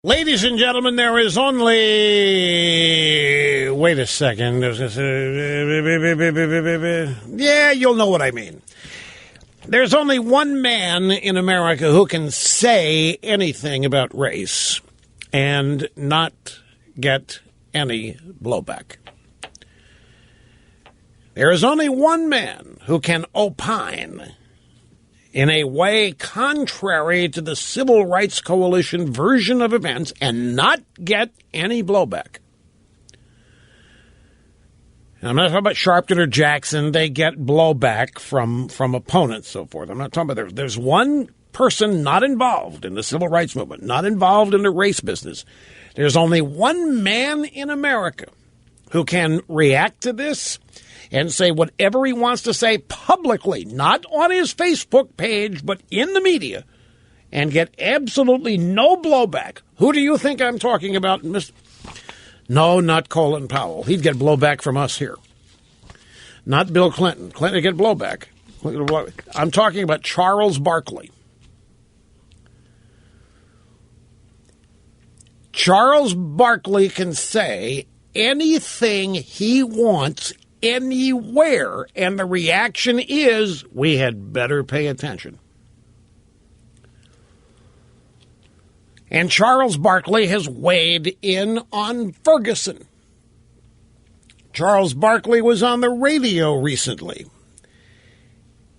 Ladies and gentlemen, there is only... Wait a second. Yeah, you'll know what I mean. There's only one man in America who can say anything about race and not get any blowback. There is only one man who can opine in a way contrary to the Civil Rights Coalition version of events and not get any blowback. And I'm not talking about Sharpton or Jackson. They get blowback from opponents, so forth. I'm not talking about there's one person not involved in the civil rights movement, not involved in the race business. There's only one man in America who can react to this and say whatever he wants to say publicly, not on his Facebook page, but in the media, and get absolutely no blowback. Who do you think I'm talking about? No, not Colin Powell. He'd get blowback from us here. Not Bill Clinton. Clinton would get blowback. I'm talking about CharlesBarkley. CharlesBarkley can say anything he wants anywhere, and the reaction is, we had better pay attention. And CharlesBarkley has weighed in on Ferguson. CharlesBarkley was on the radio recently,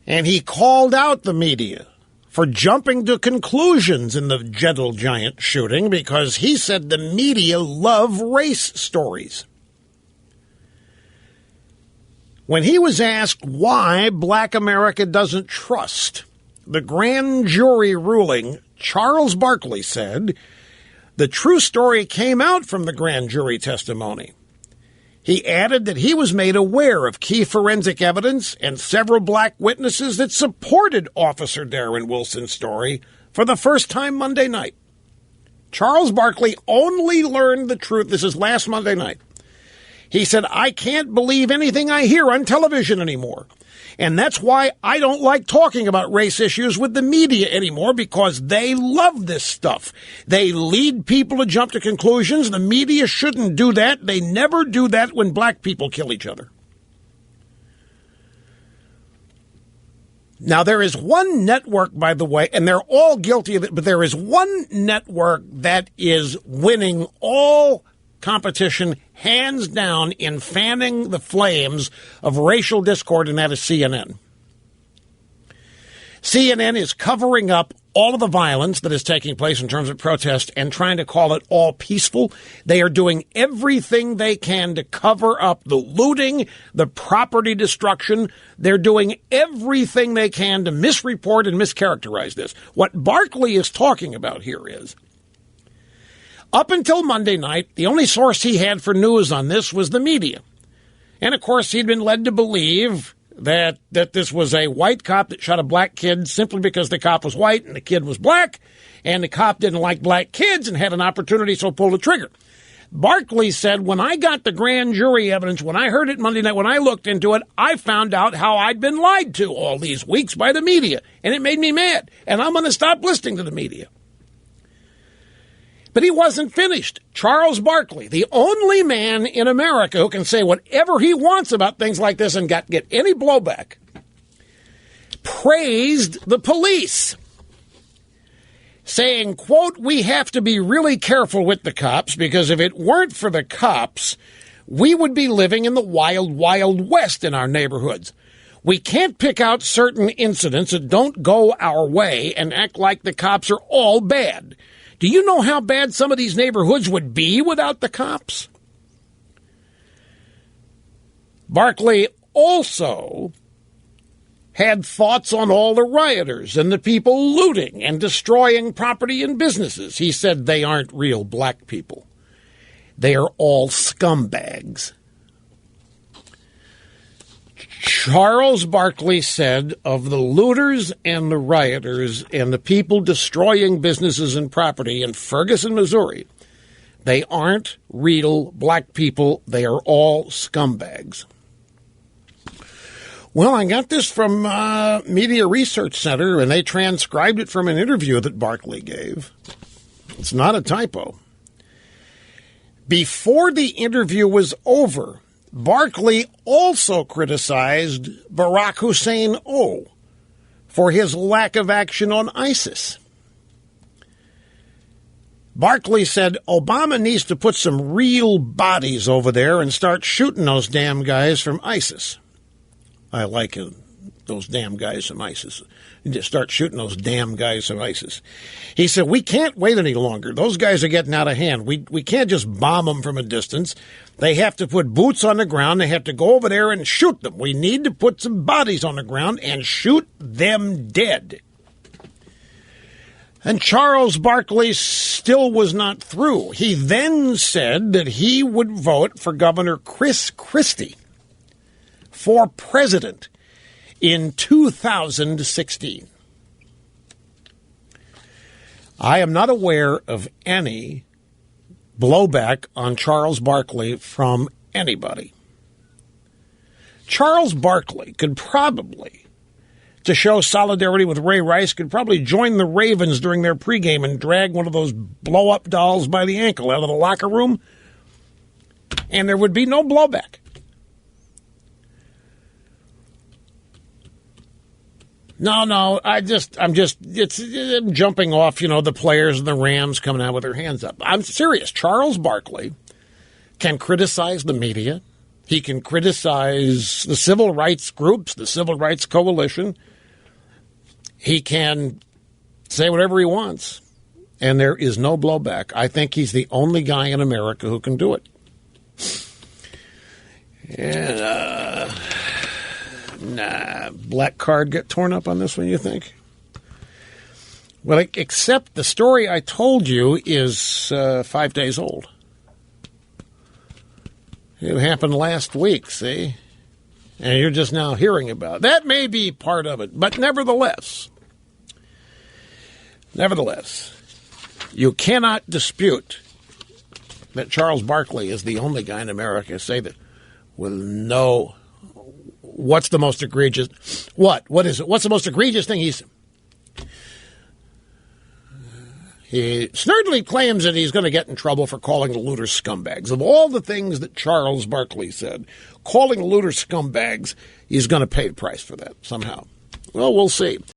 and he called out the media for jumping to conclusions in the Gentle Giant shooting because he said the media love race stories. When he was asked why Black America doesn't trust the grand jury ruling, CharlesBarkley said the true story came out from the grand jury testimony. He added that he was made aware of key forensic evidence and several black witnesses that supported Officer Darren Wilson's story for the first time Monday night. CharlesBarkley only learned the truth. This is last Monday night. He said, I can't believe anything I hear on television anymore. And that's why I don't like talking about race issues with the media anymore, because they love this stuff. They lead people to jump to conclusions. The media shouldn't do that. They never do that when black people kill each other. Now, there is one network, by the way, and they're all guilty of it, but there is one network that is winning all competition hands down in fanning the flames of racial discord, and that is CNN. CNN is covering up all of the violence that is taking place in terms of protest and trying to call it all peaceful. They are doing everything they can to cover up the looting, the property destruction. They're doing everything they can to misreport and mischaracterize this. What Barkley is talking about here is, up until Monday night, the only source he had for news on this was the media. And, of course, he'd been led to believe that this was a white cop that shot a black kid simply because the cop was white and the kid was black, and the cop didn't like black kids and had an opportunity, so pulled the trigger. Barkley said, when I got the grand jury evidence, when I heard it Monday night, when I looked into it, I found out how I'd been lied to all these weeks by the media, and it made me mad, and I'm going to stop listening to the media. But he wasn't finished. CharlesBarkley, the only man in America who can say whatever he wants about things like this and get any blowback, praised the police, saying, quote, we have to be really careful with the cops because if it weren't for the cops, we would be living in the wild, wild west in our neighborhoods. We can't pick out certain incidents that don't go our way and act like the cops are all bad. Do you know how bad some of these neighborhoods would be without the cops? Barkley also had thoughts on all the rioters and the people looting and destroying property and businesses. He said they aren't real black people. They are all scumbags. CharlesBarkley said of the looters and the rioters and the people destroying businesses and property in Ferguson, Missouri, they aren't real black people. They are all scumbags. Well, I got this from Media Research Center, and they transcribed it from an interview that Barkley gave. It's not a typo. Before the interview was over, Barkley also criticized Barack Hussein O for his lack of action on ISIS. Barkley said Obama needs to put some real bodies over there and start shooting those damn guys from ISIS. I like those damn guys from ISIS. Just start shooting those damn guys from ISIS. He said, we can't wait any longer. Those guys are getting out of hand. We can't just bomb them from a distance. They have to put boots on the ground. They have to go over there and shoot them. We need to put some bodies on the ground and shoot them dead. And Charles Barkley still was not through. He then said that he would vote for Governor Chris Christie for president in 2016. I am not aware of any blowback on Charles Barkley from anybody. Charles Barkley could probably, to show solidarity with Ray Rice, could probably join the Ravens during their pregame and drag one of those blow-up dolls by the ankle out of the locker room, and there would be no blowback. No, I'm jumping off, the players and the Rams coming out with their hands up. I'm serious. Charles Barkley can criticize the media. He can criticize the civil rights groups, the Civil Rights Coalition. He can say whatever he wants, and there is no blowback. I think he's the only guy in America who can do it. And, black card get torn up on this one, you think? Well, except the story I told you is 5 days old. It happened last week, see? And you're just now hearing about it. That may be part of it, but nevertheless, you cannot dispute that Charles Barkley is the only guy in America say that will know what's the most egregious. What is it? What's the most egregious thing He snurdily claims that he's going to get in trouble for calling the looters scumbags. Of all the things that Charles Barkley said, calling the looters scumbags, he's going to pay the price for that somehow. Well, we'll see.